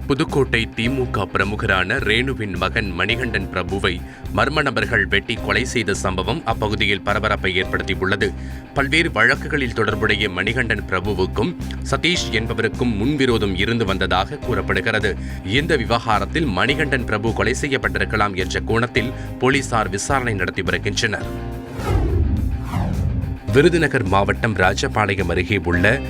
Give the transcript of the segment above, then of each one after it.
புதுக்கோட்டை திமுக பிரமுகரான ரேணுவின் மகன் மணிகண்டன் பிரபுவை மர்ம நபர்கள் வெட்டி கொலை செய்த சம்பவம் அப்பகுதியில் பரபரப்பை ஏற்படுத்தியுள்ளது. பல்வேறு வழக்குகளில் தொடர்புடைய மணிகண்டன் பிரபுவுக்கும் சதீஷ் என்பவருக்கும் முன்விரோதம் இருந்து வந்ததாக கூறப்படுகிறது. இந்த விவகாரத்தில் மணிகண்டன் பிரபு கொலை செய்யப்பட்டிருக்கலாம் என்ற கோணத்தில் போலீசார் விசாரணை நடத்தி வருகின்றனர். விருதுநகர் மாவட்டம் ராஜபாளையம் அருகே உள்ள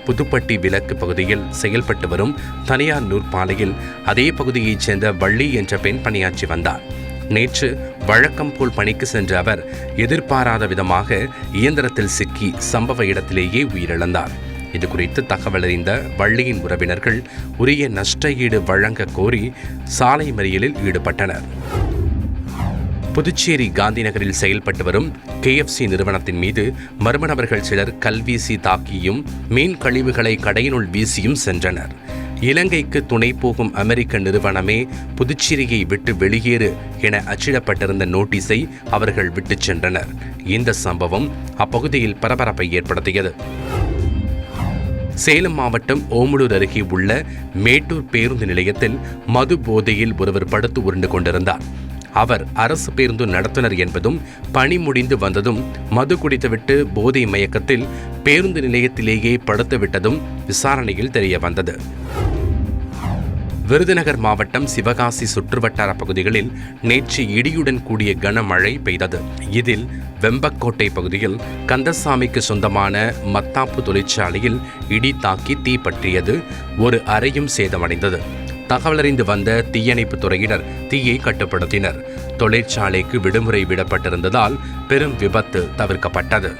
புதுப்பட்டி விலக்கு பகுதியில் செயல்பட்டு வரும் தனியார் நூற்பாலையில் அதே பகுதியைச் சேர்ந்த வள்ளி என்ற பெண் பணியாற்றி வந்தார். நேற்று வழக்கம் போல் பணிக்கு சென்ற அவர் எதிர்பாராத விதமாக இயந்திரத்தில் சிக்கி சம்பவ இடத்திலேயே உயிரிழந்தார். இதுகுறித்து தகவல் அறிந்த வள்ளியின் உறவினர்கள் உரிய நஷ்ட ஈடு வழங்க கோரி சாலை மறியலில் ஈடுபட்டனர். புதுச்சேரி காந்திநகரில் செயல்பட்டு வரும் KFC நிறுவனத்தின் மீது மர்ம நபர்கள் சிலர் கல்வீசி தாக்கியும் மீன் கழிவுகளை கடையினுள் வீசியும் சென்றனர். இலங்கைக்கு துணை போகும் அமெரிக்க நிறுவனமே புதுச்சேரியை விட்டு வெளியேறு என அச்சிடப்பட்டிருந்த நோட்டீஸை அவர்கள் விட்டுச் சென்றனர். இந்த சம்பவம் அப்பகுதியில் பரபரப்பை ஏற்படுத்தியது. சேலம் மாவட்டம் ஓமலூர் அருகே உள்ள மேட்டூர் பேருந்து நிலையத்தில் மது போதையில் ஒருவர் படுத்து உருண்டு கொண்டிருந்தார். அவர் அரசு பேருந்து நடத்துனர் என்பதும் பணி முடிந்து வந்ததும் மது குடித்துவிட்டு போதை மயக்கத்தில் பேருந்து நிலையத்திலேயே படுத்துவிட்டதும் விசாரணையில் தெரிய வந்தது. விருதுநகர் மாவட்டம் சிவகாசி சுற்றுவட்டார பகுதிகளில் நேற்று இடியுடன் கூடிய கனமழை பெய்தது. இதில் வெம்பக்கோட்டை பகுதியில் கந்தசாமிக்கு சொந்தமான மத்தாப்பு தொழிற்சாலையில் இடி தாக்கி தீ பற்றியது. ஒரு அறையும் சேதமடைந்தது. தகவலறிந்து வந்த தீயணைப்பு துறையினர் தீயை கட்டுப்படுத்தினர். தொழிற்சாலைக்கு விடுமுறை விடப்பட்டிருந்ததால் பெரும் விபத்து தவிர்க்கப்பட்டது.